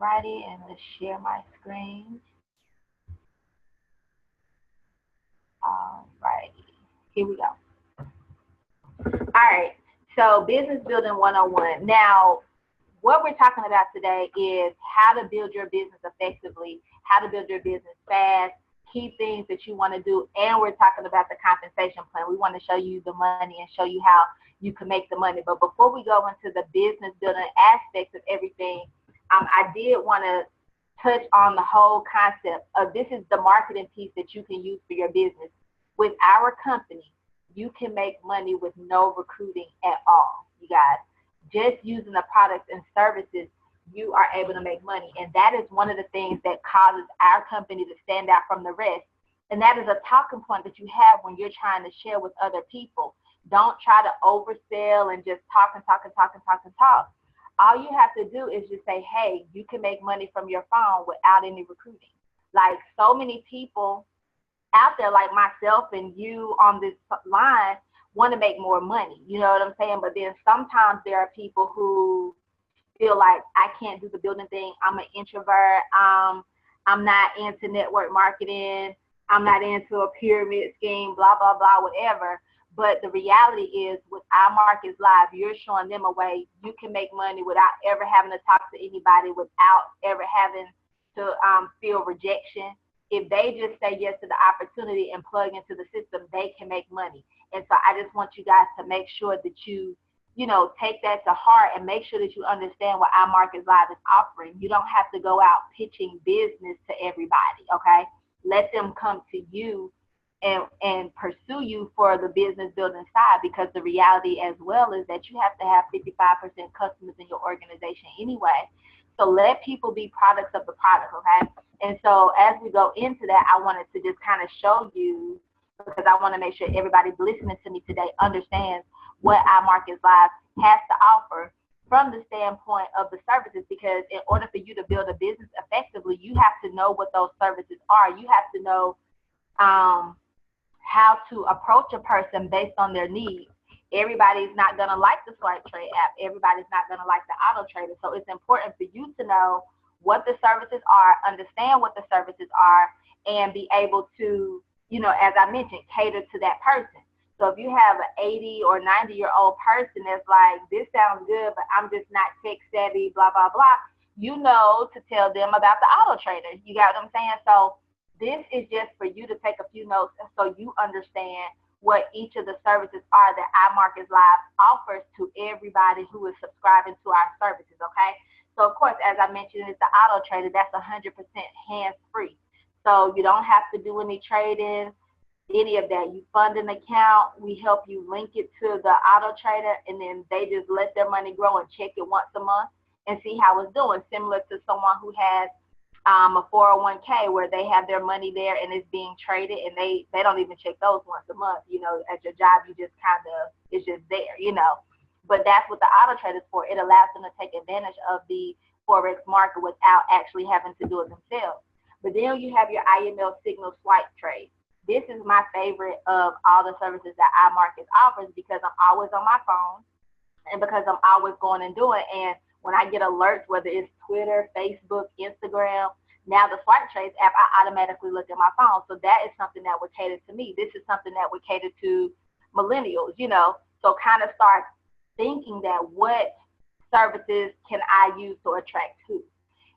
Alrighty, and let's share my screen. Alrighty, here we go. Alright, so business building 101. Now, what we're talking about today is how to build your business effectively, how to build your business fast, key things that you want to do, and we're talking about the compensation plan. We want to show you the money and show you how you can make the money. But before we go into the business building aspects of everything, I did want to touch on the whole concept of this is the marketing piece that you can use for your business. With our company, you can make money with no recruiting at all, you guys. Just using the products and services, you are able to make money. And that is one of the things that causes our company to stand out from the rest. And that is a talking point that you have when you're trying to share with other people. Don't try to oversell and just talk and talk and talk and talk and talk. All you have to do is just say, hey, you can make money from your phone without any recruiting. Like so many people out there like myself and you on this line want to make more money. You know what I'm saying? But then sometimes there are people who feel like I can't do the building thing. I'm an introvert. I'm not into network marketing. I'm not into a pyramid scheme, blah, blah, blah, whatever. But the reality is with Our Markets Live, you're showing them a way you can make money without ever having to talk to anybody, without ever having to feel rejection. If they just say yes to the opportunity and plug into the system, they can make money. And so I just want you guys to make sure that you take that to heart and make sure that you understand what Our Markets Live is offering. You don't have to go out pitching business to everybody, okay? Let them come to you and pursue you for the business building side, because the reality as well is that you have to have 55% customers in your organization anyway. So let people be products of the product, okay? And so as we go into that, I wanted to just kind of show you, because I want to make sure everybody listening to me today understands what Our Markets Live has to offer from the standpoint of the services, because in order for you to build a business effectively, you have to know what those services are. You have to know how to approach a person based on their needs. Everybody's not going to like the Swipe Trade app. Everybody's not going to like the Auto Trader. So it's important for you to know what the services are, understand what the services are, and be able to, as I mentioned, cater to that person. So if you have an 80 or 90-year-old person that's like, this sounds good, but I'm just not tech savvy, blah, blah, blah, you know to tell them about the Auto Trader. You got what I'm saying? So this is just for you to take a few notes so you understand what each of the services are that Our Markets Live offers to everybody who is subscribing to our services, okay? So, of course, as I mentioned, it's the Auto Trader. That's 100% hands-free. So you don't have to do any trading, any of that. You fund an account. We help you link it to the Auto Trader, and then they just let their money grow and check it once a month and see how it's doing, similar to someone who has a 401k where they have their money there and it's being traded, and they don't even check those once a month. At your job, you just it's just there, But that's what the Auto Trader is for. It allows them to take advantage of the Forex market without actually having to do it themselves. But then you have your IML signal swipe trade. This is my favorite of all the services that Our Markets offers, because I'm always on my phone and because I'm always going and doing. And when I get alerts, whether it's Twitter, Facebook, Instagram, now the Swipe Trades app, I automatically look at my phone. So that is something that would cater to me. This is something that would cater to millennials, So kind of start thinking that what services can I use to attract who?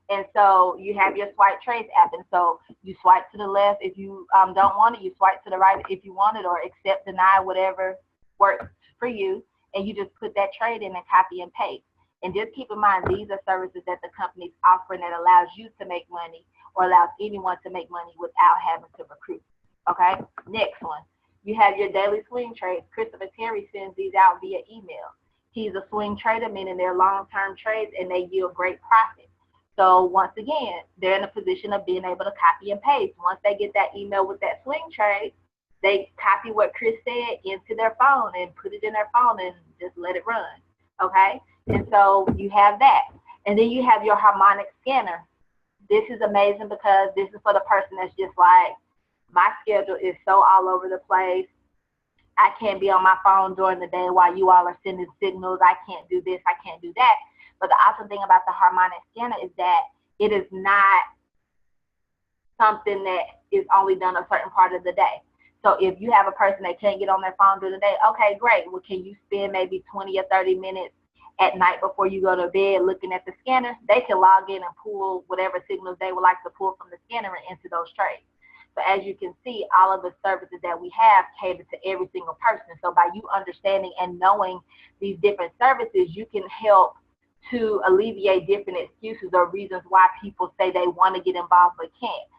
And so you have your Swipe Trades app. And so you swipe to the left if you don't want it. You swipe to the right if you want it, or accept, deny, whatever works for you. And you just put that trade in and copy and paste. And just keep in mind, these are services that the company's offering that allows you to make money, or allows anyone to make money without having to recruit. Okay, next one. You have your daily swing trades. Christopher Terry sends these out via email. He's a swing trader, meaning they're long-term trades and they yield great profit. So once again, they're in a position of being able to copy and paste. Once they get that email with that swing trade, they copy what Chris said into their phone and put it in their phone and just let it run. Okay? And so you have that. And then you have your harmonic scanner. This is amazing because this is for the person that's just like, my schedule is so all over the place. I can't be on my phone during the day while you all are sending signals. I can't do this. I can't do that. But the awesome thing about the harmonic scanner is that It is not something that is only done a certain part of the day. So if you have a person that can't get on their phone during the day, okay, great. Well, can you spend maybe 20 or 30 minutes at night before you go to bed looking at the scanner? They can log in and pull whatever signals they would like to pull from the scanner and into those trades. So as you can see, all of the services that we have cater to every single person. So by you understanding and knowing these different services, you can help to alleviate different excuses or reasons why people say they want to get involved but can't.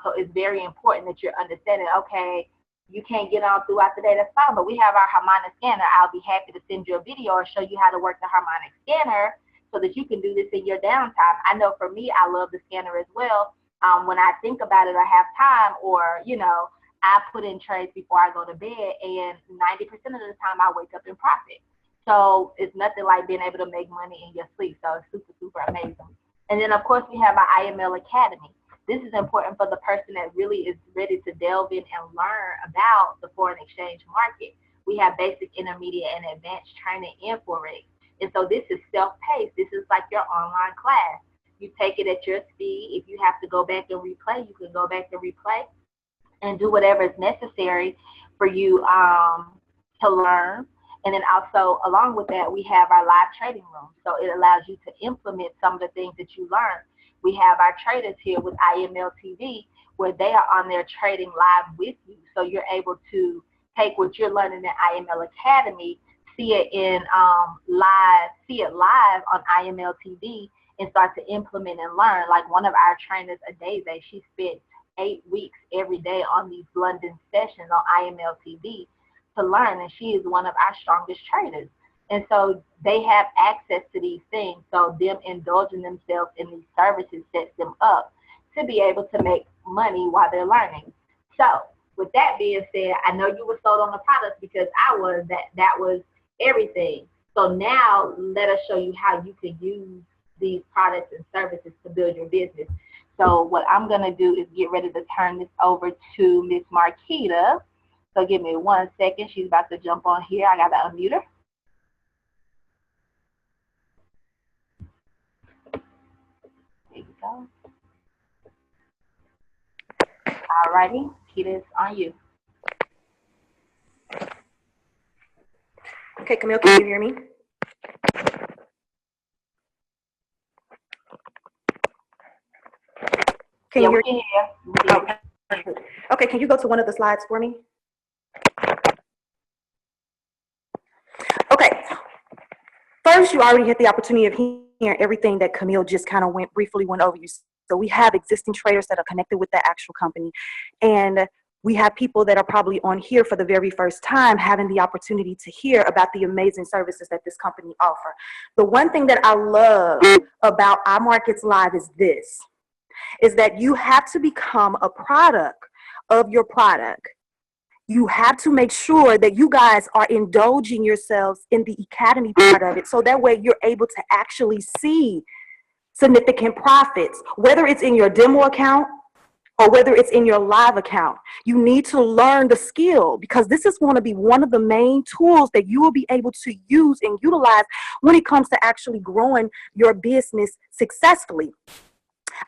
So it's very important that you're understanding, okay, you can't get on throughout the day, that's fine, but we have our harmonic scanner. I'll be happy to send you a video or show you how to work the harmonic scanner so that you can do this in your downtime. I know for me, I love the scanner as well. When I think about it or have time, or, you know, I put in trades before I go to bed, and 90% of the time I wake up in profit. So it's nothing like being able to make money in your sleep. So it's super, super amazing. And then, of course, we have our IML Academy. This is important for the person that really is ready to delve in and learn about the foreign exchange market. We have basic, intermediate, and advanced training in Forex. And so this is self-paced. This is like your online class. You take it at your speed. If you have to go back and replay, you can go back and replay and do whatever is necessary for you to learn. And then also, along with that, we have our live trading room. So it allows you to implement some of the things that you learned. We have our traders here with IML TV, where they are on there trading live with you. So you're able to take what you're learning in IML Academy, see it in live on IML TV, and start to implement and learn. Like one of our trainers, Adeze, she spent 8 weeks every day on these London sessions on IML TV to learn, and she is one of our strongest traders. And so they have access to these things. So them indulging themselves in these services sets them up to be able to make money while they're learning. So with that being said, I know you were sold on the products because I was. That was everything. So now let us show you how you can use these products and services to build your business. So what I'm gonna do is get ready to turn this over to Miss Marquita. So give me 1 second. She's about to jump on here. I gotta unmute her. There you go. All righty, Marquita, it's on you. Okay, Camille, can you hear me? Can you hear me? Okay, can you go to one of the slides for me? Okay, first you already had the opportunity of hearing everything that Camille just kind of briefly went over. So we have existing traders that are connected with the actual company, and we have people that are probably on here for the very first time having the opportunity to hear about the amazing services that this company offers. The one thing that I love about iMarkets Live is that you have to become a product of your product. You have to make sure that you guys are indulging yourselves in the academy part of it, so that way you're able to actually see significant profits, whether it's in your demo account or whether it's in your live account. You need to learn the skill, because this is going to be one of the main tools that you will be able to use and utilize when it comes to actually growing your business successfully.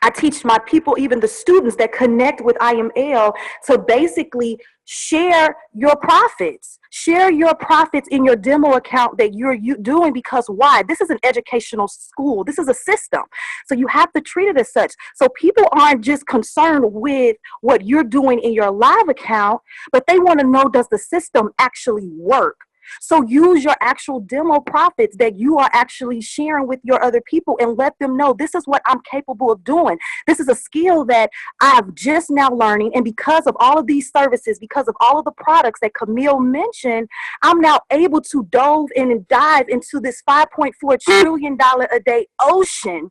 I teach my people, even the students that connect with IML, to basically share your profits. Share your profits in your demo account that you're doing, because why? This is an educational school. This is a system. So you have to treat it as such. So people aren't just concerned with what you're doing in your live account, but they want to know, does the system actually work? So use your actual demo profits that you are actually sharing with your other people and let them know, this is what I'm capable of doing. This is a skill that I've just now learning. And because of all of these services, because of all of the products that Camille mentioned, I'm now able to dive into this $5.4 trillion a day ocean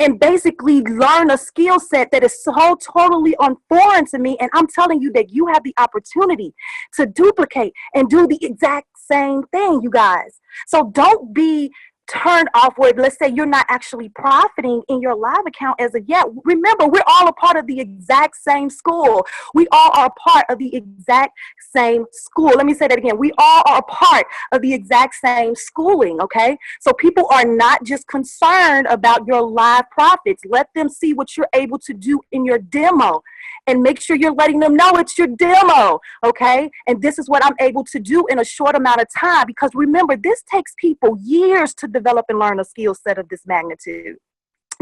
and basically learn a skill set that is so totally foreign to me. And I'm telling you that you have the opportunity to duplicate and do the exact same thing, you guys. So don't be turned off where, let's say, you're not actually profiting in your live account as of yet. Remember, we're all a part of the exact same school. We all are a part of the exact same school. Let me say that again. We all are a part of the exact same schooling, okay? So people are not just concerned about your live profits. Let them see what you're able to do in your demo, and make sure you're letting them know it's your demo, okay? And this is what I'm able to do in a short amount of time, because remember, this takes people years to develop and learn a skill set of this magnitude.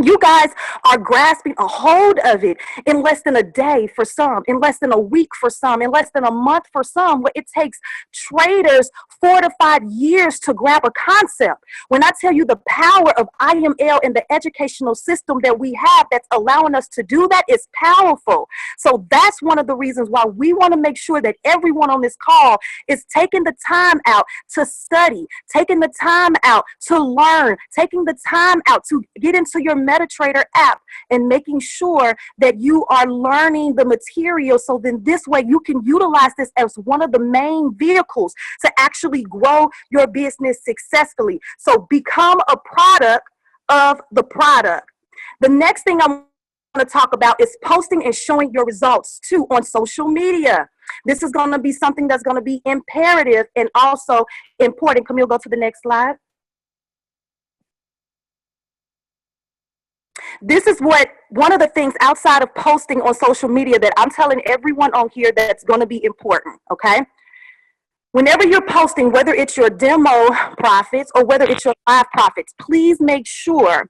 You guys are grasping a hold of it in less than a day for some, in less than a week for some, in less than a month for some. Where it takes traders 4 to 5 years to grab a concept. When I tell you the power of IML and the educational system that we have that's allowing us to do that, is powerful. So that's one of the reasons why we want to make sure that everyone on this call is taking the time out to study, taking the time out to learn, taking the time out to get into your MetaTrader app, and making sure that you are learning the material, so then this way you can utilize this as one of the main vehicles to actually grow your business successfully. So become a product of the product. The next thing I'm going to talk about is posting and showing your results too on social media. This is going to be something that's going to be imperative and also important. Camille, go to the next slide. This is one of the things outside of posting on social media that I'm telling everyone on here that's going to be important, okay? Whenever you're posting, whether it's your demo profits or whether it's your live profits, please make sure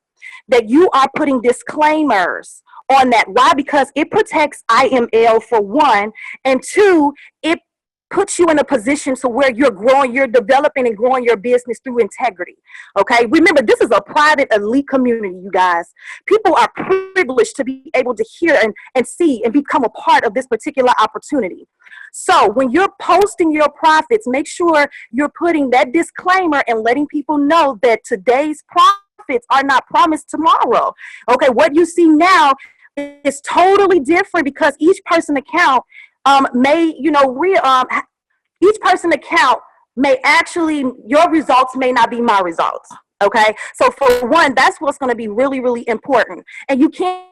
that you are putting disclaimers on that. Why? Because it protects IML for one, and two, it puts you in a position to where you're growing, you're developing and growing your business through integrity, okay? Remember, this is a private elite community, you guys. People are privileged to be able to hear and see and become a part of this particular opportunity. So when you're posting your profits, make sure you're putting that disclaimer and letting people know that today's profits are not promised tomorrow, okay? What you see now is totally different, because each person account each person account may actually, your results may not be my results, okay? So for one, that's what's going to be really, really important. And you can't,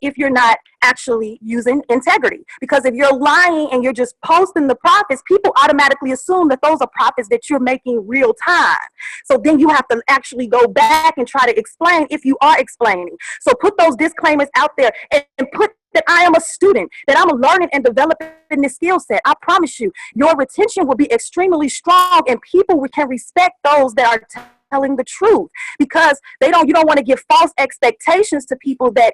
if you're not actually using integrity, because if you're lying and you're just posting the profits, people automatically assume that those are profits that you're making real time. So then you have to actually go back and try to explain if you are explaining. So put those disclaimers out there, and put that I am a student, that I'm learning and developing this skill set. I promise you, your retention will be extremely strong, and people can respect those that are telling the truth, because you don't want to give false expectations to people that,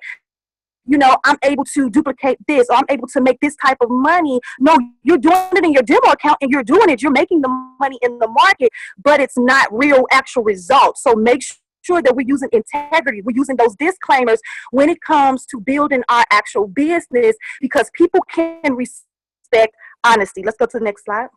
I'm able to duplicate this, or I'm able to make this type of money. No, you're doing it in your demo account, and you're making the money in the market, but it's not real actual results. So make sure that we're using integrity. We're using those disclaimers when it comes to building our actual business, because people can respect honesty. Let's go to the next slide.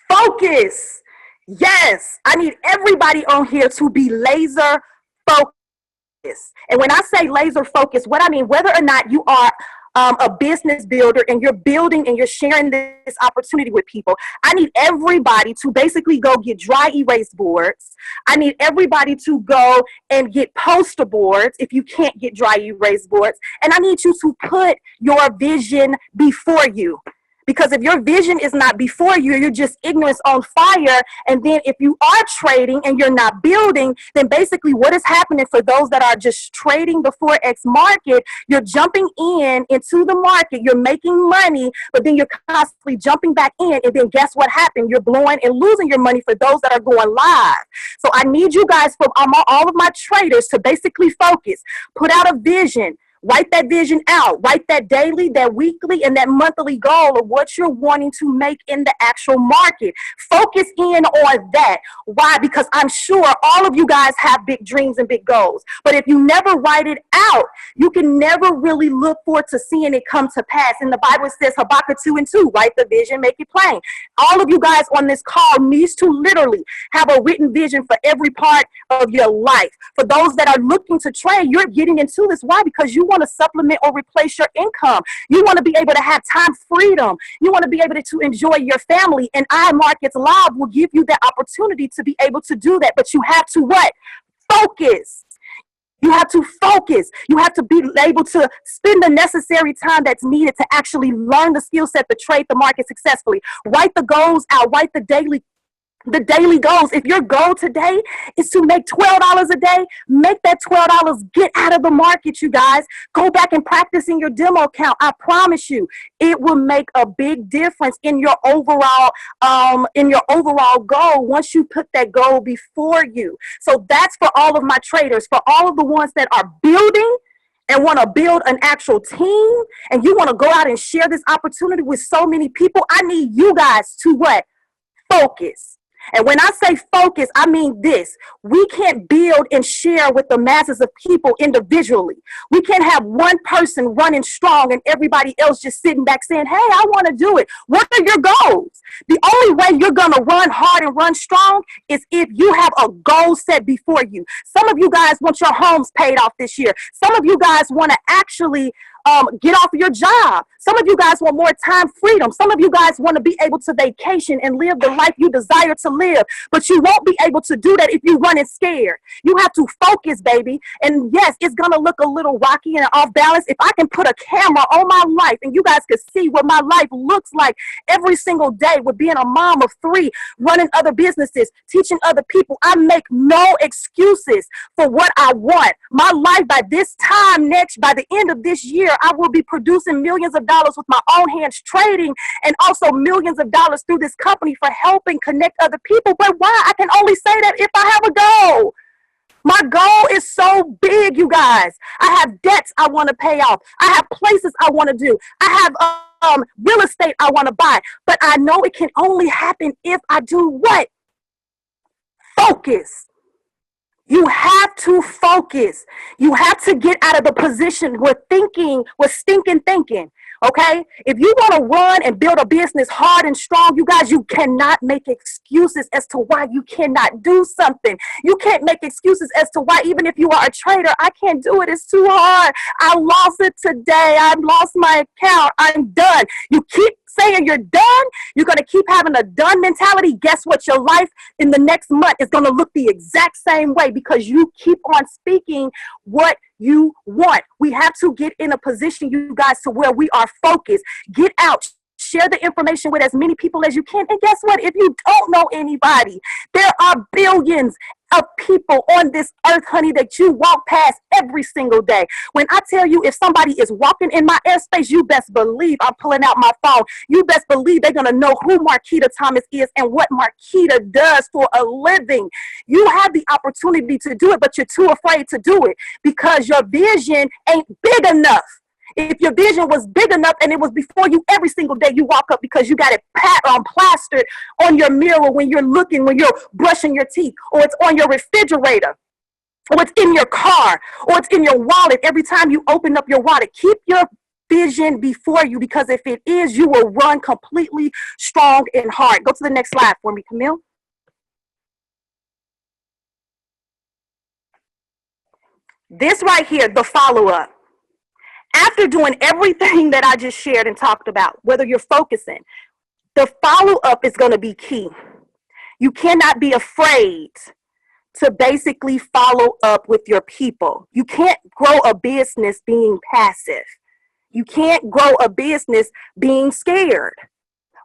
Focus. Yes, I need everybody on here to be laser focus. And when I say laser focus, what I mean, whether or not you are a business builder and you're building and you're sharing this opportunity with people, I need everybody to basically go get dry erase boards. I need everybody to go and get poster boards if you can't get dry erase boards. And I need you to put your vision before you. Because if your vision is not before you, you're just ignorance on fire. And then if you are trading and you're not building, then basically what is happening for those that are just trading the Forex market, you're jumping into the market, you're making money, but then you're constantly jumping back in. And then guess what happened? You're blowing and losing your money for those that are going live. So I need you guys, from all of my traders, to basically focus, put out a vision. Write that vision out. Write that daily, that weekly, and that monthly goal of what you're wanting to make in the actual market. Focus in on that. Why? Because I'm sure all of you guys have big dreams and big goals. But if you never write it out, you can never really look forward to seeing it come to pass. And the Bible says, Habakkuk 2:2, write the vision, make it plain. All of you guys on this call needs to literally have a written vision for every part of your life. For those that are looking to trade, you're getting into this. Why? Because you You want to supplement or replace your income. You want to be able to have time freedom. You want to be able to enjoy your family. And iMarkets Live will give you that opportunity to be able to do that. But you have to what? Focus. You have to focus. You have to be able to spend the necessary time that's needed to actually learn the skill set to trade the market successfully. Write the goals out. Write the daily goals. If your goal today is to make $12 a day, make that $12. Get out of the market, you guys. Go back and practice in your demo account. I promise you, it will make a big difference in your overall goal once you put that goal before you. So that's for all of my traders, for all of the ones that are building and want to build an actual team, and you want to go out and share this opportunity with so many people. I need you guys to what? Focus. And when I say focus, I mean this. We can't build and share with the masses of people individually. We can't have one person running strong and everybody else just sitting back saying, hey, I want to do it. What are your goals? The only way you're going to run hard and run strong is if you have a goal set before you. Some of you guys want your homes paid off this year. Some of you guys want to actually get off your job. Some of you guys want more time freedom. Some of you guys want to be able to vacation and live the life you desire to live, but you won't be able to do that if you're running scared. You have to focus, baby. And yes, it's going to look a little rocky and off balance. If I can put a camera on my life and you guys could see what my life looks like every single day with being a mom of 3, running other businesses, teaching other people, I make no excuses for what I want. My life by this time by the end of this year, I will be producing millions of dollars with my own hands trading, and also millions of dollars through this company for helping connect other people. But why? I can only say that if I have a goal. My goal is so big, you guys. I have debts I want to pay off. I have places I want to do. I have real estate I want to buy. But I know it can only happen if I do what? Focus. You have to focus. You have to get out of the position where stinking thinking. Okay? If you want to run and build a business hard and strong, you guys, you cannot make excuses as to why you cannot do something. You can't make excuses as to why, even if you are a trader, I can't do it. It's too hard. I lost it today. I lost my account. I'm done. You keep saying you're done. You're going to keep having a done mentality. Guess what? Your life in the next month is going to look the exact same way because you keep on speaking what you want. We have to get in a position, you guys, to where we are focused. Get out. Share the information with as many people as you can. And guess what? If you don't know anybody, there are billions of people on this earth, honey, that you walk past every single day. When I tell you, if somebody is walking in my airspace, you best believe I'm pulling out my phone. You best believe they're going to know who Marquita Thomas is and what Marquita does for a living. You have the opportunity to do it, but you're too afraid to do it because your vision ain't big enough. If your vision was big enough and it was before you every single day you walk up because you got it plastered on your mirror when you're looking, when you're brushing your teeth, or it's on your refrigerator, or it's in your car, or it's in your wallet. Every time you open up your wallet, keep your vision before you, because if it is, you will run completely strong and hard. Go to the next slide for me, Camille. This right here, the follow-up. After doing everything that I just shared and talked about, whether you're focusing, the follow-up is going to be key. You cannot be afraid to basically follow up with your people. You can't grow a business being passive. You can't grow a business being scared.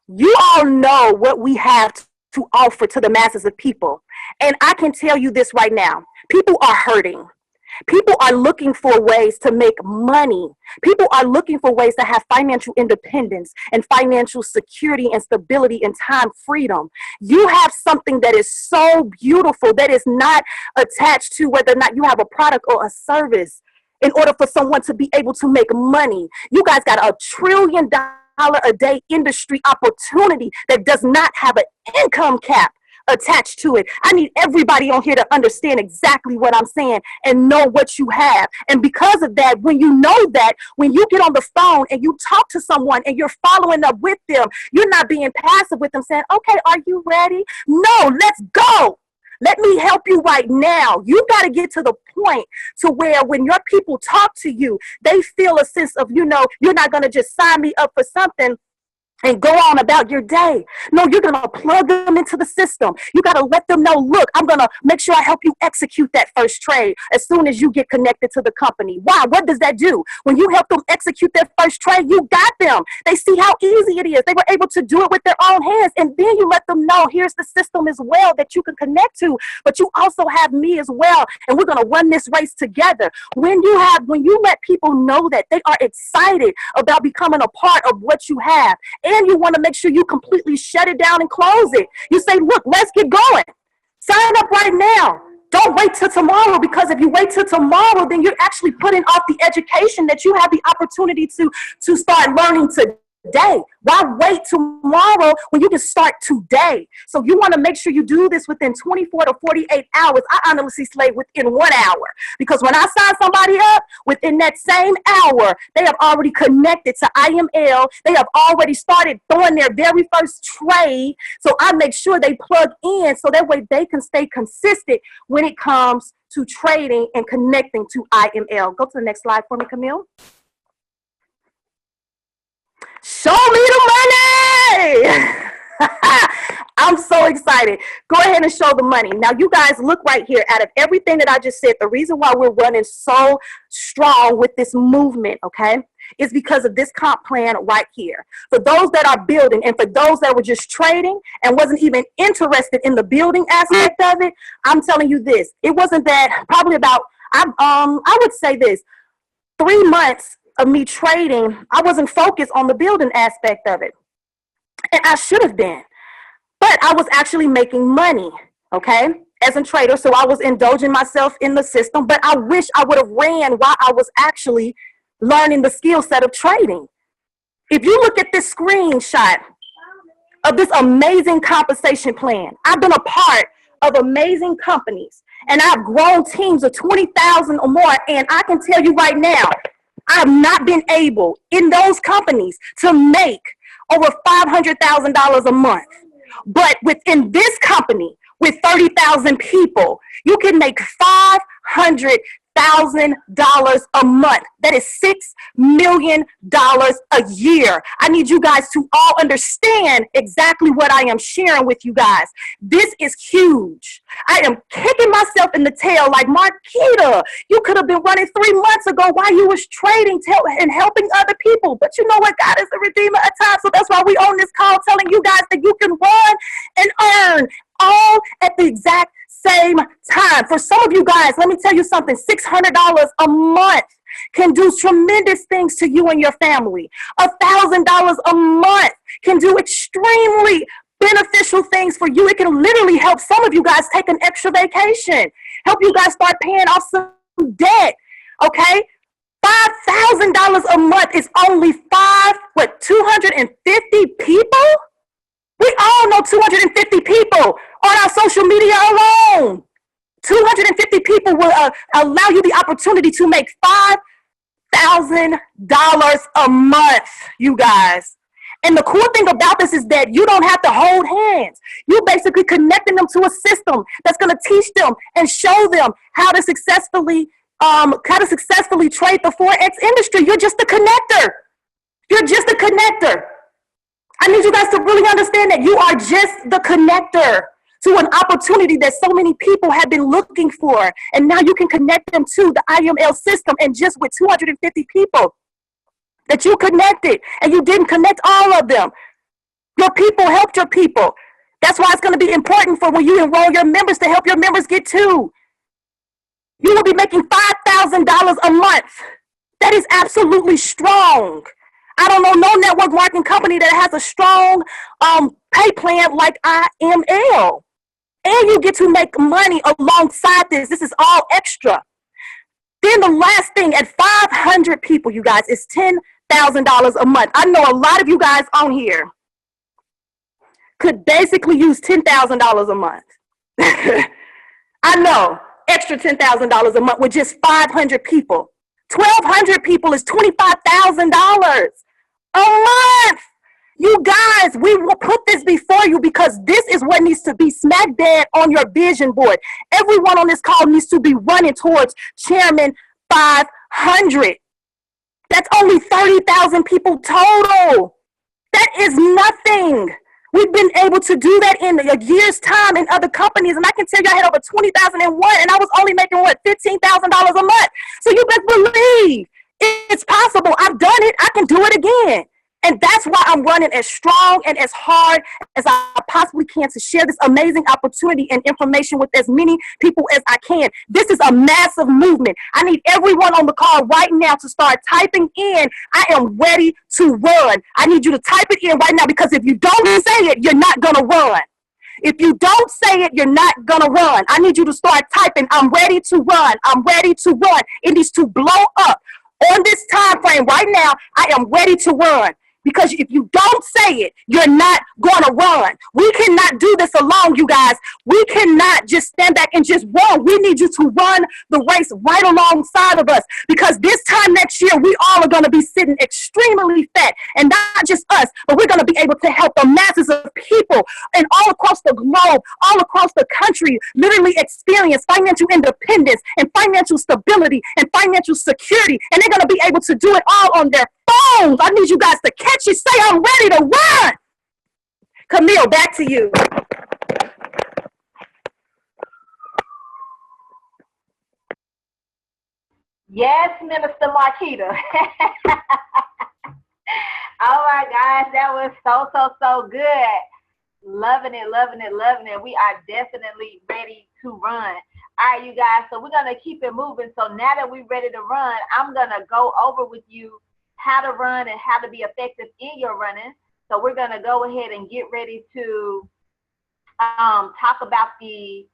You all know what we have to offer to the masses of people. And I can tell you this right now. People are hurting. People are looking for ways to make money. People are looking for ways to have financial independence and financial security and stability and time freedom. You have something that is so beautiful that is not attached to whether or not you have a product or a service. In order for someone to be able to make money, you guys got $1 trillion a day industry opportunity that does not have an income cap attached to it. I need everybody on here to understand exactly what I'm saying and know what you have. And because of that, when you know that, when you get on the phone and you talk to someone and you're following up with them, you're not being passive with them saying, okay, are you ready? No, let's go. Let me help you right now. You got to get to the point to where when your people talk to you, they feel a sense of, you know, you're not going to just sign me up for something and go on about your day. No, you're going to plug them into the system. You got to let them know, look, I'm going to make sure I help you execute that first trade as soon as you get connected to the company. Why? What does that do? When you help them execute their first trade, you got them. They see how easy it is. They were able to do it with their own hands. And then you let them know, here's the system as well that you can connect to, but you also have me as well. And we're going to run this race together. When you let people know that they are excited about becoming a part of what you have, and you want to make sure you completely shut it down and close it. You say, look, let's get going. Sign up right now. Don't wait till tomorrow, because if you wait till tomorrow, then you're actually putting off the education that you have the opportunity to start learning today. Why wait tomorrow when you can start today? So you want to make sure you do this within 24 to 48 hours. I honestly say within 1 hour, because when I sign somebody up, within that same hour, they have already connected to IML. They have already started throwing their very first trade. So I make sure they plug in so that way they can stay consistent when it comes to trading and connecting to IML. Go to the next slide for me, Camille. Show me the money! I'm so excited. Go ahead and show the money. Now, you guys look right here. Out of everything that I just said, the reason why we're running so strong with this movement, okay, is because of this comp plan right here. For those that are building and for those that were just trading and wasn't even interested in the building aspect of it, I'm telling you this. It wasn't that, probably about, I would say this, 3 months of me trading, I wasn't focused on the building aspect of it. And I should have been. But I was actually making money, okay, as a trader. So I was indulging myself in the system. But I wish I would have ran while I was actually learning the skill set of trading. If you look at this screenshot of this amazing compensation plan, I've been a part of amazing companies. And I've grown teams of 20,000 or more. And I can tell you right now, I've not been able in those companies to make over $500,000 a month. But within this company, with 30,000 people, you can make $500,000 a month. That is $6 million a year. I need you guys to all understand exactly what I am sharing with you guys. This is huge. I am kicking myself in the tail like, Marquita, you could have been running 3 months ago while you was trading and helping other people. But you know what? God is a redeemer at times. So that's why we on this call telling you guys that you can run and earn all at the exact same time. For some of you guys, let me tell you something, $600 a month can do tremendous things to you and your family. $1,000 a month can do extremely beneficial things for you. It can literally help some of you guys take an extra vacation, help you guys start paying off some debt, okay? $5,000 a month is only 250 people? We all know 250 people on our social media alone. 250 people will allow you the opportunity to make $5,000 a month, you guys. And the cool thing about this is that you don't have to hold hands. You're basically connecting them to a system that's going to teach them and show them how to successfully trade the Forex industry. You're just a connector. You're just a connector. I need you guys to really understand that you are just the connector to an opportunity that so many people have been looking for. And now you can connect them to the IML system, and just with 250 people that you connected, and you didn't connect all of them. Your people helped your people. That's why it's going to be important for when you enroll your members to help your members get to. You will be making $5,000 a month. That is absolutely strong. I don't know no network marketing company that has a strong pay plan like IML. And you get to make money alongside this. This is all extra. Then the last thing, at 500 people, you guys, is $10,000 a month. I know a lot of you guys on here could basically use $10,000 a month. I know, extra $10,000 a month with just 500 people. 1,200 people is $25,000 a month. You guys, we will put this before you because this is what needs to be smack dab on your vision board. Everyone on this call needs to be running towards Chairman 500. That's only 30,000 people total. That is nothing. We've been able to do that in a year's time in other companies, and I can tell you I had over 20,001, and I was only making what, $15,000 a month. So you best believe it's possible. I've done it. I can do it again. And that's why I'm running as strong and as hard as I possibly can to share this amazing opportunity and information with as many people as I can. This is a massive movement. I need everyone on the call right now to start typing in, I am ready to run. I need you to type it in right now, because if you don't say it, you're not going to run. If you don't say it, you're not going to run. I need you to start typing, I'm ready to run. I'm ready to run. It needs to blow up on this time frame right now. I am ready to run. Because if you don't say it, you're not going to run. We cannot do this alone, you guys. We cannot just stand back and just run. We need you to run the race right alongside of us, because this time next year, we all are going to be sitting extremely fat, and not just us, but we're going to be able to help the masses of people and all across the globe, all across the country, literally experience financial independence and financial stability and financial security. And they're going to be able to do it all on their phones. I need you guys to catch it. Say, I'm ready to run. Camille, back to you. Yes, Minister Marquita. Oh my gosh, that was so good. Loving it, loving it, loving it. We are definitely ready to run. All right, you guys, so we're going to keep it moving. So now that we're ready to run, I'm going to go over with you how to run and how to be effective in your running. So we're going to go ahead and get ready to talk about the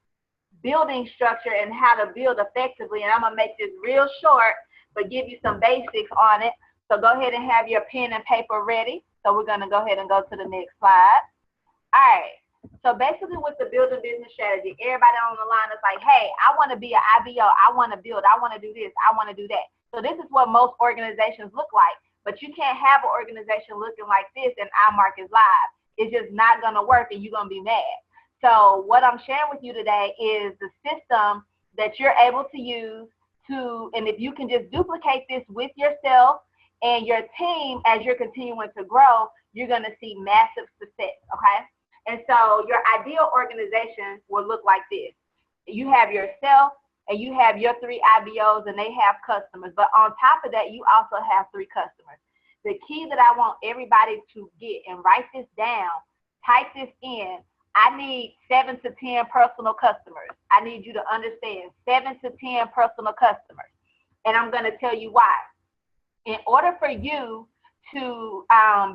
building structure and how to build effectively. And I'm going to make this real short, but give you some basics on it. So go ahead and have your pen and paper ready. So we're going to go ahead and go to the next slide. All right. So basically with the building business strategy, everybody on the line is like, hey, I want to be an IBO. I want to build. I want to do this. I want to do that. So this is what most organizations look like. But you can't have an organization looking like this and iMarkets Live. It's just not going to work, and you're going to be mad. So what I'm sharing with you today is the system that you're able to use to, and if you can just duplicate this with yourself and your team as you're continuing to grow, you're going to see massive success, okay? And so your ideal organization will look like this. You have yourself, and you have your 3 IBOs, and they have customers. But on top of that, you also have 3 customers. The key that I want everybody to get, and write this down, type this in, I need 7 to 10 personal customers. I need you to understand 7 to 10 personal customers. And I'm going to tell you why. In order for you to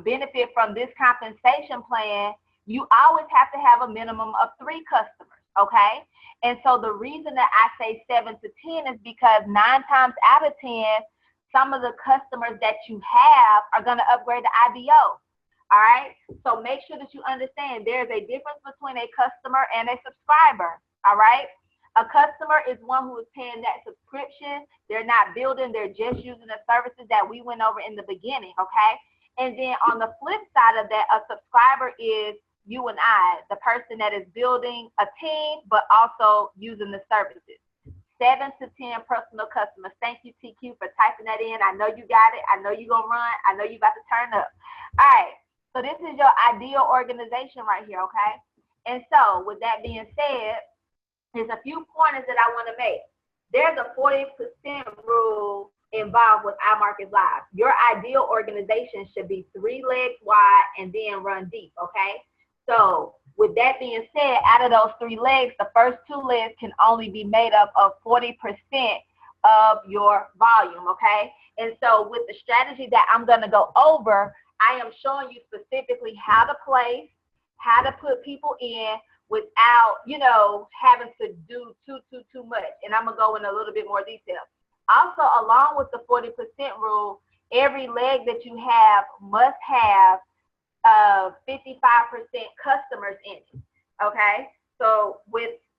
benefit from this compensation plan, you always have to have a minimum of 3 customers, okay? And so the reason that I say 7 to 10 is because 9 times out of 10, some of the customers that you have are going to upgrade to IBO. All right. So make sure that you understand there's a difference between a customer and a subscriber. All right. A customer is one who is paying that subscription. They're not building, they're just using the services that we went over in the beginning. Okay. And then on the flip side of that, a subscriber is you and I, the person that is building a team, but also using the services. 7 to 10 personal customers. Thank you, TQ, for typing that in. I know you got it. I know you're going to run. I know you're about to turn up. All right. So this is your ideal organization right here, okay? And so with that being said, there's a few pointers that I want to make. There's a 40% rule involved with iMarkets Live. Your ideal organization should be 3 legs wide and then run deep, okay? So with that being said, out of those 3 legs, the first 2 legs can only be made up of 40% of your volume, okay? And so with the strategy that I'm going to go over, I am showing you specifically how to place, how to put people in without, you know, having to do too much. And I'm going to go in a little bit more detail. Also, along with the 40% rule, every leg that you have must have 55% customers in it, okay? So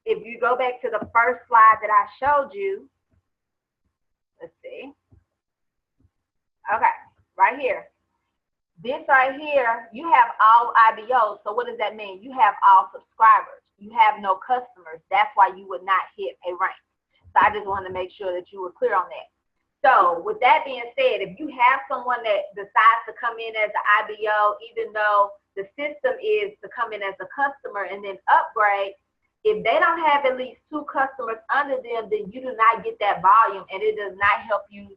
if you go back to the first slide that I showed you, let's see. Okay, right here. This right here, you have all IBOs. So what does that mean? You have all subscribers. You have no customers. That's why you would not hit a rank. So I just wanted to make sure that you were clear on that. So with that being said, if you have someone that decides to come in as an IBO, even though the system is to come in as a customer and then upgrade, if they don't have at least 2 customers under them, then you do not get that volume, and it does not help you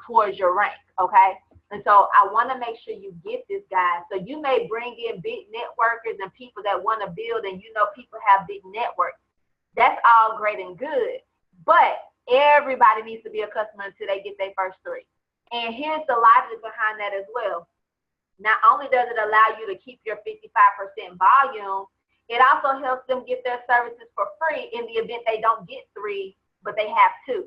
towards your rank, okay? And so I want to make sure you get this, guys. So you may bring in big networkers and people that want to build, and you know people have big networks. That's all great and good, but everybody needs to be a customer until they get their first 3. And here's the logic behind that as well. Not only does it allow you to keep your 55% volume, it also helps them get their services for free in the event they don't get 3, but they have 2.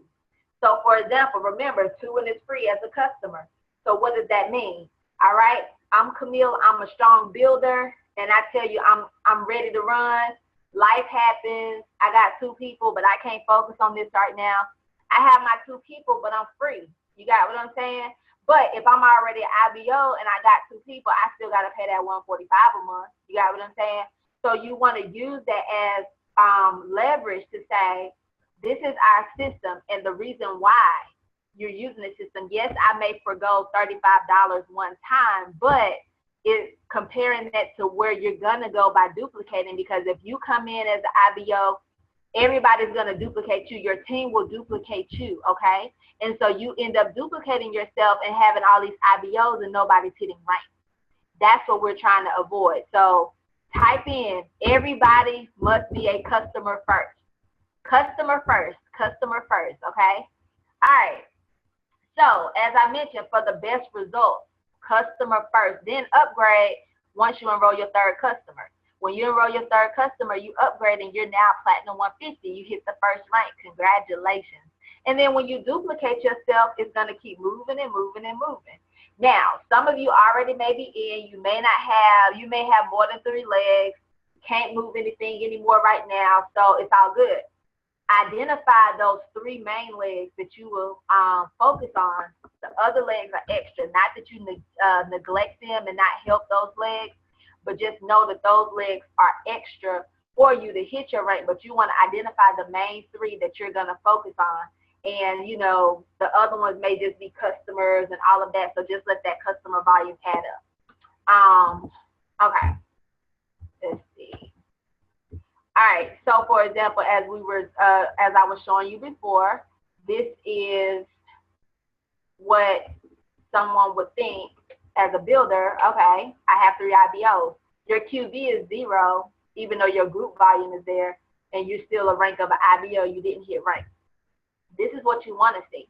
So for example, remember, 2 is free as a customer. So what does that mean? All right, I'm Camille, I'm a strong builder, and I tell you, I'm ready to run. Life happens, I got 2 people, but I can't focus on this right now. I have my 2 people, but I'm free. You got what I'm saying? But if I'm already an IBO and I got 2 people, I still got to pay that $145 a month. You got what I'm saying? So you want to use that as leverage to say, this is our system, and the reason why you're using the system. Yes, I may forgo $35 one time, but it's comparing that to where you're going to go by duplicating, because if you come in as an IBO, everybody's going to duplicate you. Your team will duplicate you, okay? And so you end up duplicating yourself and having all these IBOs and nobody's hitting rank. That's what we're trying to avoid. So type in, everybody must be a customer first. Customer first, okay? All right. So as I mentioned, for the best results, customer first, then upgrade once you enroll your 3rd customer. When you enroll your 3rd customer, you upgrade and you're now Platinum 150. You hit the first rank. Congratulations. And then when you duplicate yourself, it's going to keep moving and moving and moving. Now, some of you already may be in. You may have more than 3 legs. Can't move anything anymore right now. So it's all good. Identify those 3 main legs that you will focus on. The other legs are extra. Not that you neglect them and not help those legs, but just know that those legs are extra for you to hit your rank. But you want to identify the main 3 that you're going to focus on. And, you know, the other ones may just be customers and all of that. So just let that customer volume add up. Okay. Let's see. All right, so for example, as I was showing you before, this is what someone would think as a builder. Okay, I have 3 IBOs. Your QV is 0, even though your group volume is there, and you're still a rank of an IBO, you didn't hit rank. This is what you want to see.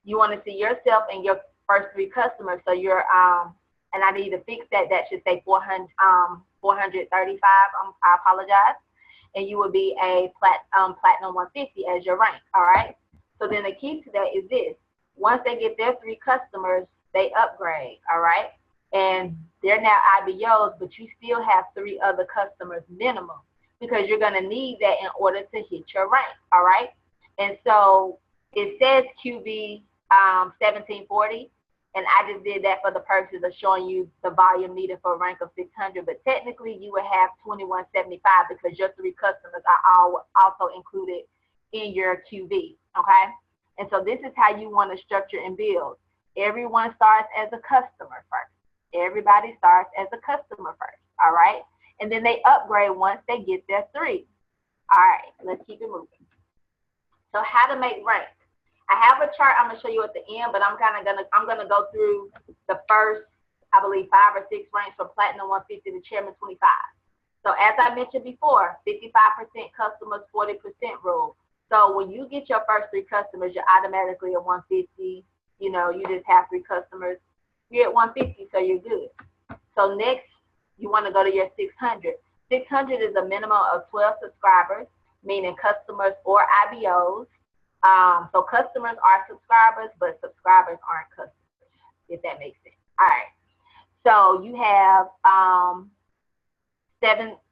You want to see yourself and your first 3 customers. So you're, and I need to fix that. That should say 435. I apologize. And you will be a Platinum 150 as your rank, all right? So then the key to that is this. Once they get their 3 customers, they upgrade, all right? And they're now IBOs, but you still have 3 other customers minimum, because you're going to need that in order to hit your rank, all right? And so it says QV 1740. And I just did that for the purpose of showing you the volume needed for a rank of 600. But technically, you would have 2175 because your 3 customers are all also included in your QV, okay? And so this is how you want to structure and build. Everyone starts as a customer first. Everybody starts as a customer first, all right? And then they upgrade once they get their 3. All right, let's keep it moving. So how to make rank. I have a chart I'm gonna show you at the end, but I'm gonna go through the first, I believe, 5 or 6 ranks from Platinum 150 to Chairman 25. So as I mentioned before, 55% customers, 40% rule. So when you get your first 3 customers, you're automatically at 150. You know, you just have 3 customers, you're at 150, so you're good. So next, you want to go to your 600. 600 is a minimum of 12 subscribers, meaning customers or IBOs. So customers are subscribers, but subscribers aren't customers, if that makes sense. All right. So you have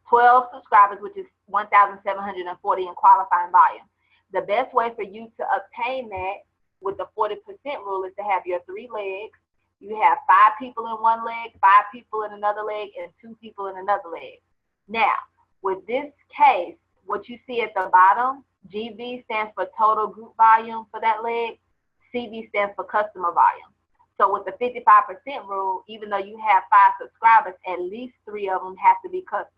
12 subscribers, which is 1,740 in qualifying volume. The best way for you to obtain that with the 40% rule is to have your 3 legs, You have 5 people in one leg, 5 people in another leg, and 2 people in another leg. Now, with this case, what you see at the bottom, GB stands for total group volume for that leg. CV stands for customer volume. So with the 55% rule, even though you have 5 subscribers, at least 3 of them have to be customers.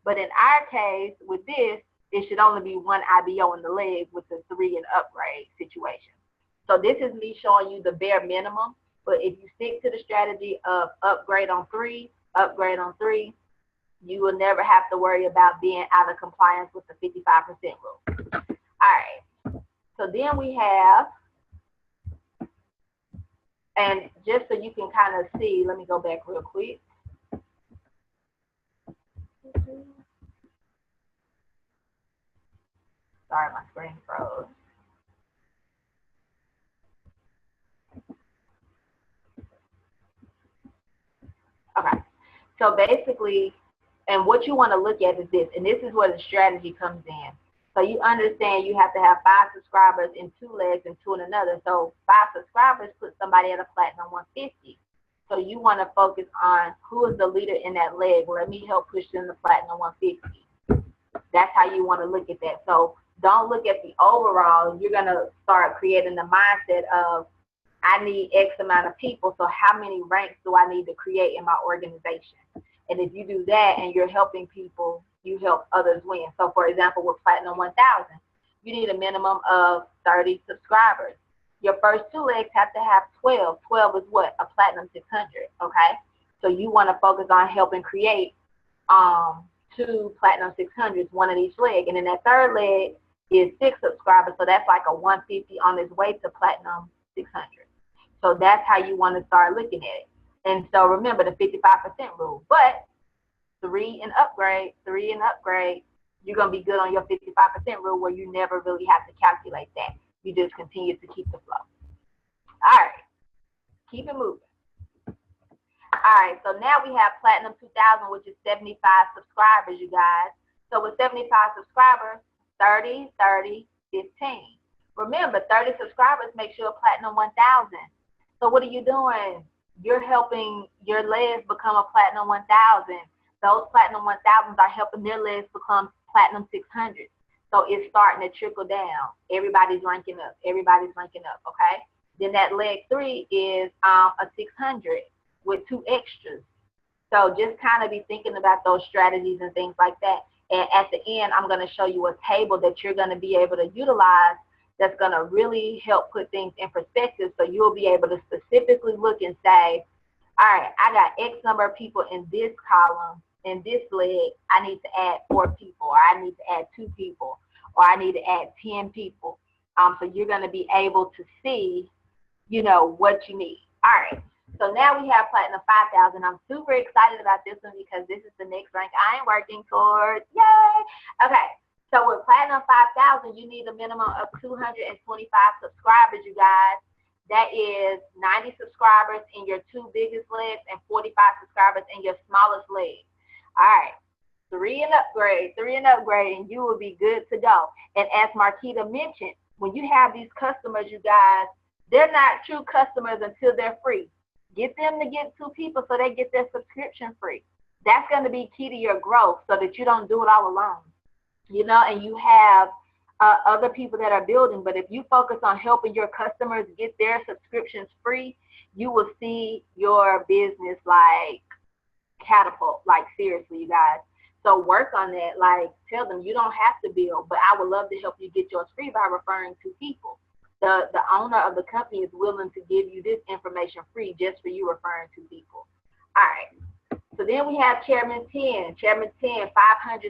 But in our case, with this, it should only be 1 IBO in the leg with the 3 and upgrade situation. So this is me showing you the bare minimum. But if you stick to the strategy of upgrade on 3, you will never have to worry about being out of compliance with the 55% rule. All right. So then we have, and just so you can kind of see, let me go back real quick. Sorry, my screen froze. Okay, so basically, and what you want to look at is this, and this is where the strategy comes in. So you understand you have to have 5 subscribers in 2 legs and 2 in another. So 5 subscribers put somebody at a platinum 150. So you want to focus on who is the leader in that leg. Let me help push them to platinum 150. That's how you want to look at that. So don't look at the overall. You're going to start creating the mindset of, I need X amount of people, so how many ranks do I need to create in my organization? And if you do that and you're helping people, you help others win. So for example, with Platinum 1000, you need a minimum of 30 subscribers. Your first 2 legs have to have 12. 12 is what? A Platinum 600, okay? So you want to focus on helping create 2 Platinum 600s, 1 in each leg. And then that 3rd leg is 6 subscribers, so that's like a 150 on its way to Platinum 600. So that's how you want to start looking at it. And so remember the 55% rule. But 3 and upgrade, you're going to be good on your 55% rule where you never really have to calculate that. You just continue to keep the flow. All right. Keep it moving. All right. So now we have Platinum 2000, which is 75 subscribers, you guys. So with 75 subscribers, 30, 30, 15. Remember, 30 subscribers makes you a Platinum 1000. So what are you doing? You're helping your legs become a Platinum 1000. Those Platinum 1000s are helping their legs become Platinum 600. So it's starting to trickle down. Everybody's ranking up. Okay? Then that leg 3 is a 600 with 2 extras. So just kind of be thinking about those strategies and things like that. And at the end, I'm going to show you a table that you're going to be able to utilize that's going to really help put things in perspective, so you'll be able to specifically look and say, all right, I got X number of people in this column, in this leg, I need to add 4 people, or I need to add 2 people, or I need to add 10 people. So you're going to be able to see, you know, what you need. All right, so now we have Platinum 5000. I'm super excited about this one because this is the next rank I am working towards. Yay! Okay. So with Platinum 5000, you need a minimum of 225 subscribers, you guys. That is 90 subscribers in your 2 biggest legs and 45 subscribers in your smallest leg. All right, 3 and upgrade, and you will be good to go. And as Marquita mentioned, when you have these customers, you guys, they're not true customers until they're free. Get them to get 2 people so they get their subscription free. That's going to be key to your growth so that you don't do it all alone. You know, and you have other people that are building, but if you focus on helping your customers get their subscriptions free, you will see your business like catapult, like seriously, you guys. So work on that. Like, tell them you don't have to build, but I would love to help you get yours free by referring 2 people. The owner of the company is willing to give you this information free just for you referring 2 people. All right. So then we have Chairman 10, 500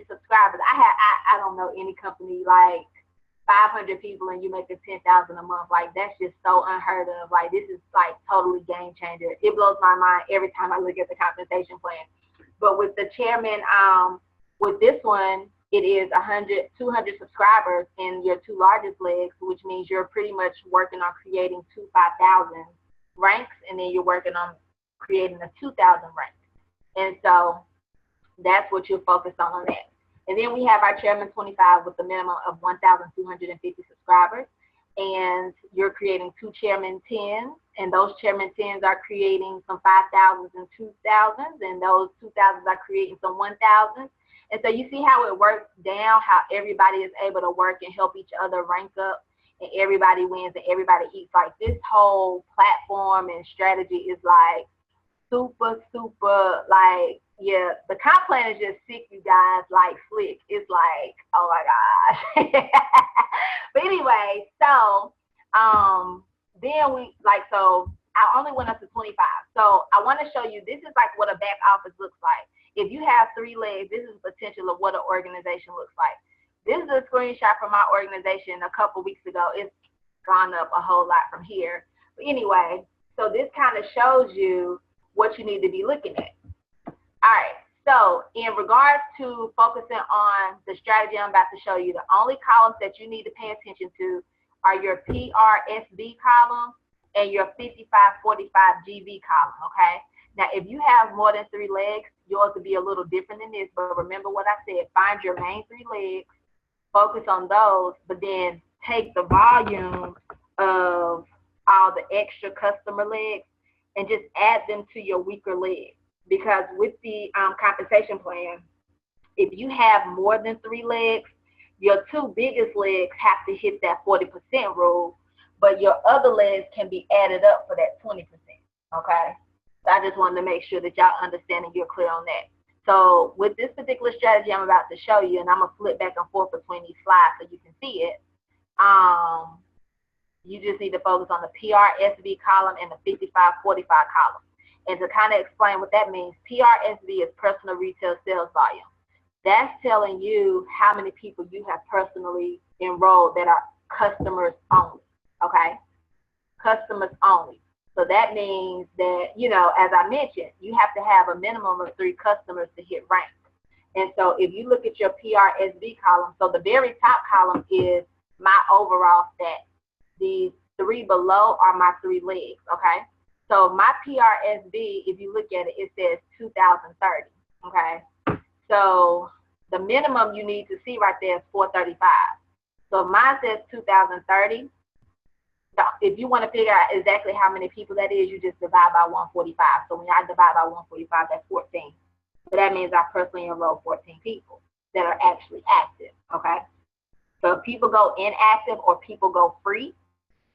subscribers. I don't know any company like 500 people and you making 10,000 a month. Like, that's just so unheard of. Like, this is like totally game changer. It blows my mind every time I look at the compensation plan. But with the Chairman, with this one, it is 200 subscribers in your 2 largest legs, which means you're pretty much working on creating 2 5,000 ranks, and then you're working on creating a 2,000 rank. And so that's what you're focused on that. And then we have our Chairman 25 with a minimum of 1,250 subscribers. And you're creating 2 Chairman 10s and those chairman 10s are creating some 5,000s and 2,000s, and those 2,000s are creating some 1,000s. And so you see how it works down, how everybody is able to work and help each other rank up, and everybody wins and everybody eats. Like, this whole platform and strategy is like super, like, yeah, the comp plan is just sick, you guys, like slick. It's like, oh my gosh. But anyway, so then we so I only went up to 25. So I want to show you, this is like what a back office looks like. If you have 3 legs, this is the potential of what an organization looks like. This is a screenshot from my organization a couple weeks ago. It's gone up a whole lot from here. But anyway, so this kind of shows you what you need to be looking at. All right, so in regards to focusing on the strategy I'm about to show you, the only columns that you need to pay attention to are your PRSB column and your 5545 GV column, okay? Now, if you have more than 3 legs, yours will be a little different than this, but remember what I said, find your main 3 legs, focus on those, but then take the volume of all the extra customer legs and just add them to your weaker legs. Because with the compensation plan, if you have more than 3 legs, your 2 biggest legs have to hit that 40% rule, but your other legs can be added up for that 20%, okay? So I just wanted to make sure that y'all understand and you're clear on that. So with this particular strategy I'm about to show you, and I'm going to flip back and forth between these slides so you can see it, you just need to focus on the PRSB column and the 5545 column. And to kind of explain what that means, PRSB is personal retail sales volume. That's telling you how many people you have personally enrolled that are customers only, okay? Customers only. So that means that, you know, as I mentioned, you have to have a minimum of 3 customers to hit rank. And so if you look at your PRSB column, so the very top column is my overall stat. These 3 below are my 3 legs, okay? So my PRSB, if you look at it, it says 2030, okay? So the minimum you need to see right there is 435. So mine says 2030. So if you want to figure out exactly how many people that is, you just divide by 145. So when I divide by 145, that's 14. So that means I personally enrolled 14 people that are actually active, okay? So if people go inactive or people go free,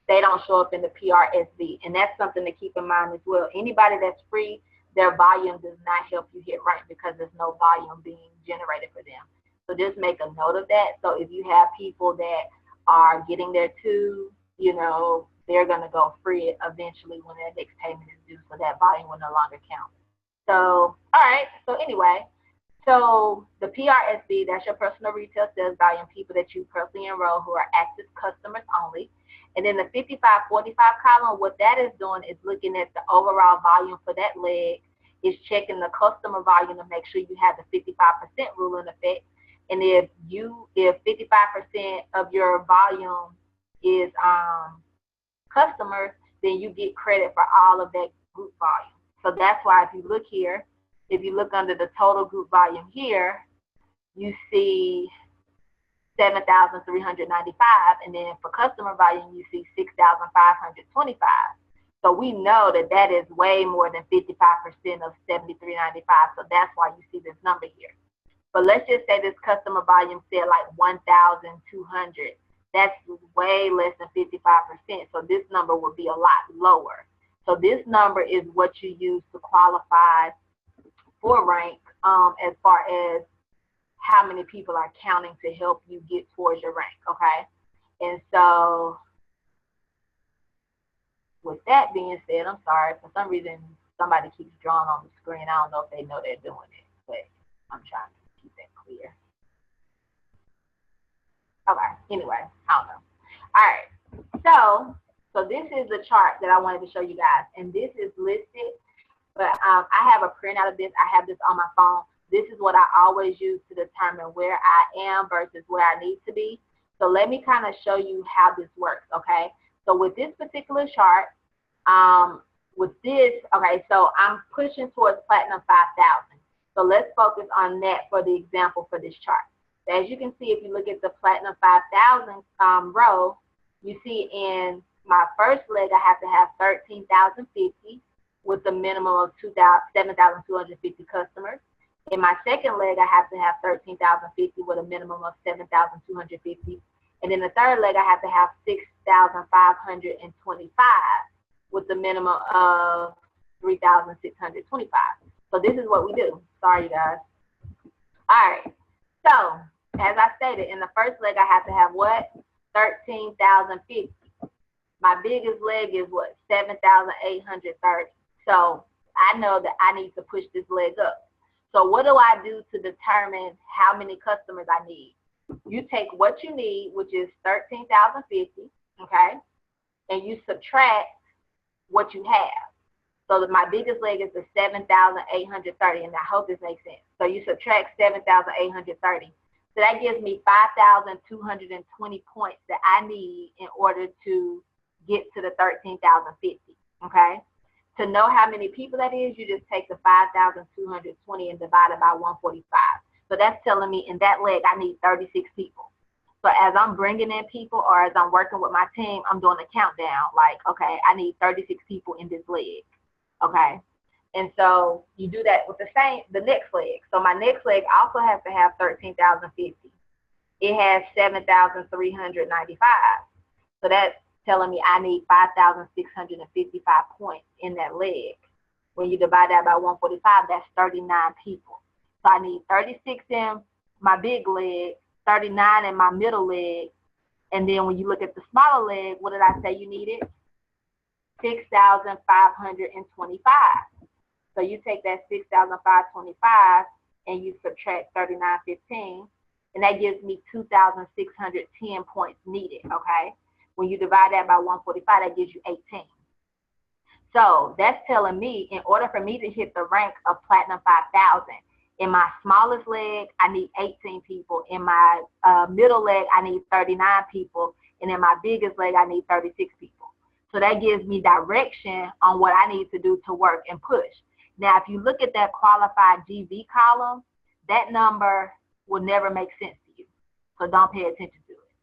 they don't show up in the PRSB. And that's something to keep in mind as well. Anybody that's free, their volume does not help you hit rank because there's no volume being generated for them. So just make a note of that. So if you have people that are getting there too, you know, they're going to go free eventually when their next payment is due. So that volume will no longer count. So, all right. So anyway, so the PRSB, that's your personal retail sales volume, people that you personally enroll who are active customers only. And then the 5545 column, what that is doing is looking at the overall volume for that leg, is checking the customer volume to make sure you have the 55% rule in effect. And if 55% of your volume is customers, then you get credit for all of that group volume. So that's why if you look here, if you look under the total group volume here, you see 7,395, and then for customer volume, you see 6,525. So we know that that is way more than 55% of 7,395. So that's why you see this number here. But let's just say this customer volume said like 1,200. That's way less than 55%. So this number would be a lot lower. So this number is what you use to qualify for rank as far as how many people are counting to help you get towards your rank, okay? And so with that being said, I'm sorry, for some reason somebody keeps drawing on the screen. I don't know if they know they're doing it, but I'm trying to keep that clear. Okay, anyway, I don't know. All right, so this is the chart that I wanted to show you guys, and this is listed, but I have a printout of this. I have this on my phone. This is what I always use to determine where I am versus where I need to be. So let me kind of show you how this works, okay? So with this particular chart, okay, so I'm pushing towards Platinum 5,000. So let's focus on that for the example for this chart. So as you can see, if you look at the Platinum 5,000 row, you see in my first leg, I have to have 13,050 with a minimum of 7,250 customers. In my second leg, I have to have 13,050 with a minimum of 7,250. And in the third leg, I have to have 6,525 with a minimum of 3,625. So this is what we do. Sorry, you guys. All right. So as I stated, in the first leg, I have to have what? 13,050. My biggest leg is what? 7,830. So I know that I need to push this leg up. So what do I do to determine how many customers I need? You take what you need, which is 13,050, okay, and you subtract what you have. So my biggest leg is the 7,830, and I hope this makes sense. So you subtract 7,830. So that gives me 5,220 points that I need in order to get to the 13,050, okay? To know how many people that is, you just take the 5,220 and divide it by 145. So that's telling me in that leg, I need 36 people. So as I'm bringing in people or as I'm working with my team, I'm doing a countdown. Like, okay, I need 36 people in this leg, okay? And so you do that with the next leg. So my next leg also has to have 13,050. It has 7,395. So that's telling me I need 5,655 points in that leg. When you divide that by 145, that's 39 people. So I need 36 in my big leg, 39 in my middle leg, and then when you look at the smaller leg, what did I say you needed? 6,525. So you take that 6,525 and you subtract 3,915, and that gives me 2,610 points needed, okay? When you divide that by 145, that gives you 18. So that's telling me in order for me to hit the rank of Platinum 5,000, in my smallest leg, I need 18 people. In my middle leg, I need 39 people. And in my biggest leg, I need 36 people. So that gives me direction on what I need to do to work and push. Now, if you look at that qualified GV column, that number will never make sense to you. So don't pay attention to it.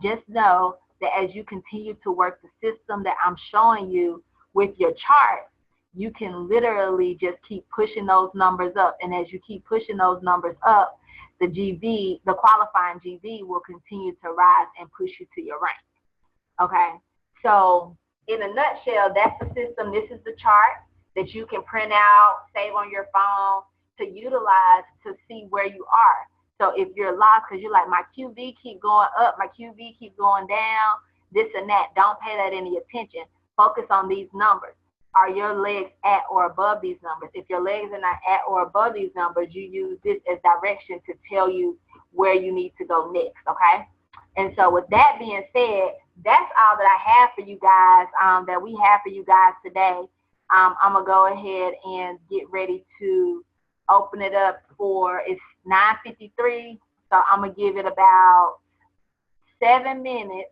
Just know that as you continue to work the system that I'm showing you with your chart, you can literally just keep pushing those numbers up. And as you keep pushing those numbers up, the GV, the qualifying GV will continue to rise and push you to your rank. Okay, so in a nutshell, that's the system. This is the chart that you can print out, save on your phone to utilize to see where you are. So if you're lost because you're like, my QV keep going up, my QV keep going down, this and that, don't pay that any attention. Focus on these numbers. Are your legs at or above these numbers? If your legs are not at or above these numbers, you use this as direction to tell you where you need to go next, okay? And so with that being said, that's all that I have for you guys, that we have for you guys today. I'm going to go ahead and get ready to open it up for, it's 9:53, so I'm going to give it about 7 minutes